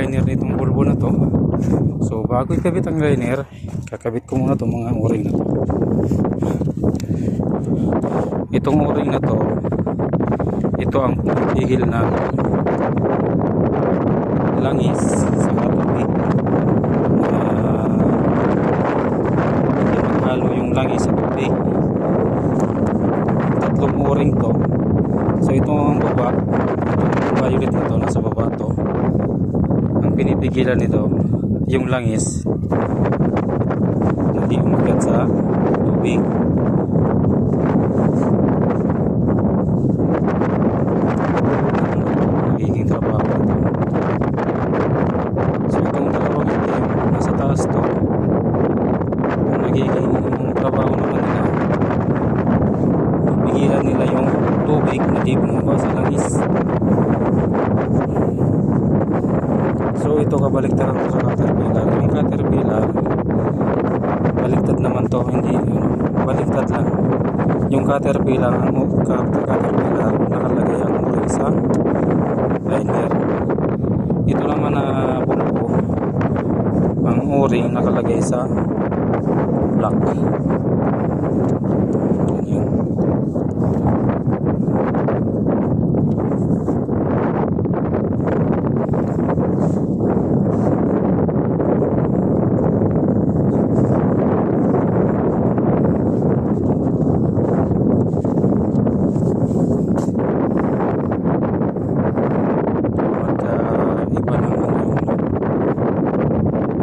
liner nitong bulbo na to. So bago ikabit ang liner, kakabit ko muna itong mga o-ring na to. Itong o-ring na to, ito ang pumipigil ng langis sa tubig. Hindi maghalo yung langis sa tubig. Tatlong o-ring to. So ito ang baba, itong violet na to, nasa baba to. Ang pinipigilan nito, yung langis hindi umakyat sa tubig. Nagiging trabaho ito. So itong dalawang ito, nasa taas to, ang nagiging trabaho naman nila, pigilan nila yung tubig na di bumaba sa langis. So ito kabaliktaran ko sa caterpillar. Yung caterpillar, baliktad naman to, hindi baliktad lang. Yung caterpillar nakalagay ang o-ring sa liner. Ito naman na bulbo, ang o-ring nakalagay sa block. Yan.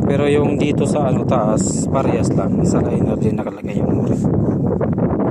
Pero yung dito sa taas, parehas lang. Sa liner din nakalagay yung o-ring.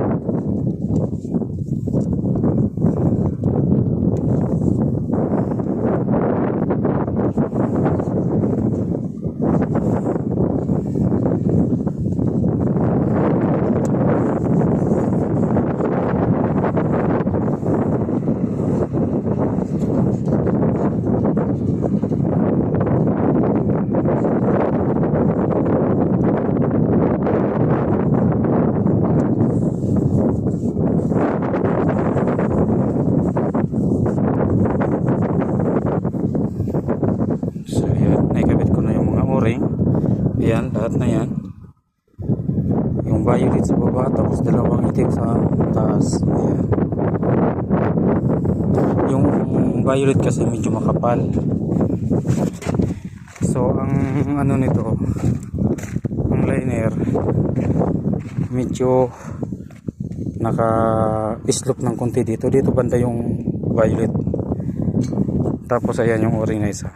Ayan, lahat na yan. Yung violet sa baba, tapos dalawang itim sa taas. Ayan. Yung violet kasi medyo makapal. So ang ano nito, ang liner medyo naka-islop ng konti dito. Dito banda yung violet. Tapos ayan yung o-ring na isa.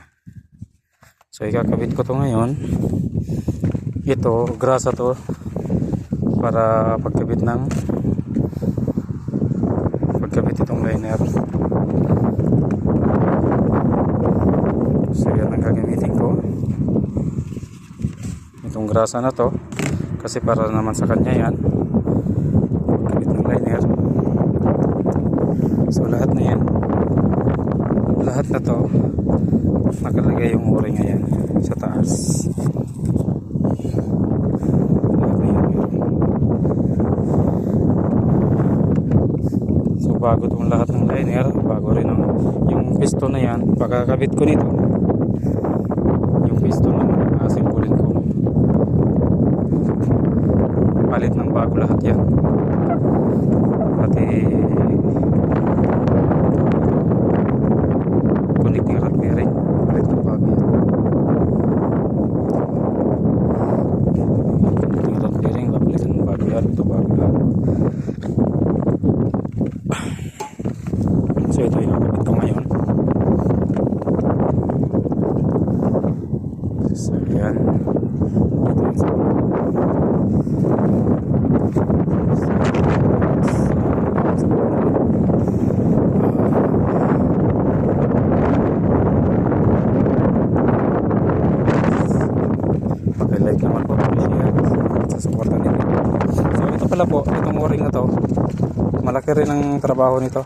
So ikakabit ko to ngayon. Ito, grasa to para pagkabit itong liner. So yan ang gagamitin ko, itong grasa na to, kasi para naman sa kanya yan pagkabit ng liner. So lahat na yan, lahat na to nakalagay yung o-ring ayan sa taas. Bago itong lahat ng liner, bago rin yung piston na yan, pagkakabit ko nito, yung piston na asimpulin ko, palit ng bago lahat yan, pati connecting rod bearing, palit ng bago yan. Connecting rod bearing, papalitan ng bago yan, ito bago lahat. So ito yung nakabit ko ngayon. So yan, ito yung sa pag-like naman po, pag-share sa supportan nito. So ito pala po, itong o-ring na to, malaki rin ang trabaho nito.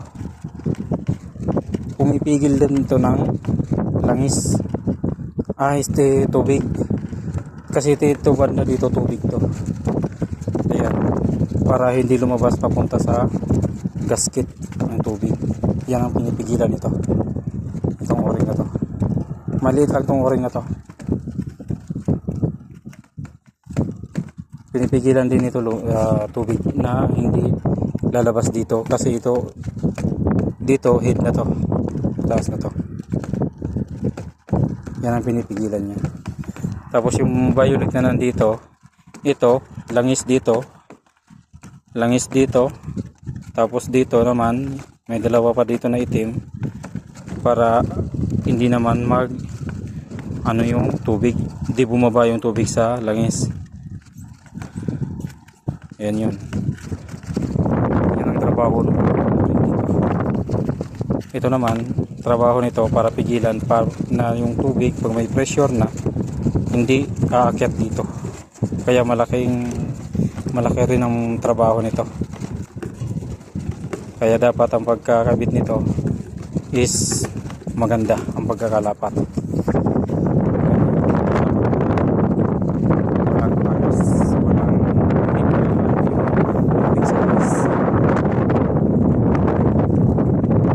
Pumipigil din ito ng langis, tubig, kasi ito banda dito tubig to. Ayan, para hindi lumabas papunta sa gasket ng tubig. Yan ang pinipigilan nito, itong o-ring na to. Maliit lang tong o-ring na to. Pinipigilan din ito tubig na hindi lalabas dito kasi ito dito head na to, taas na to, yan ang pinipigilan niya. Tapos yung violet na nandito, ito langis dito, tapos dito naman may dalawa pa dito na itim para hindi naman mag ano yung tubig, hindi bumaba yung tubig sa langis. Yan yun. Yan ang trabaho. Ito naman, trabaho nito para pigilan na yung tubig pag may pressure na hindi aakyat dito. Kaya malaki rin ang trabaho nito. Kaya dapat ang pagkakabit nito is maganda ang pagkakalapat.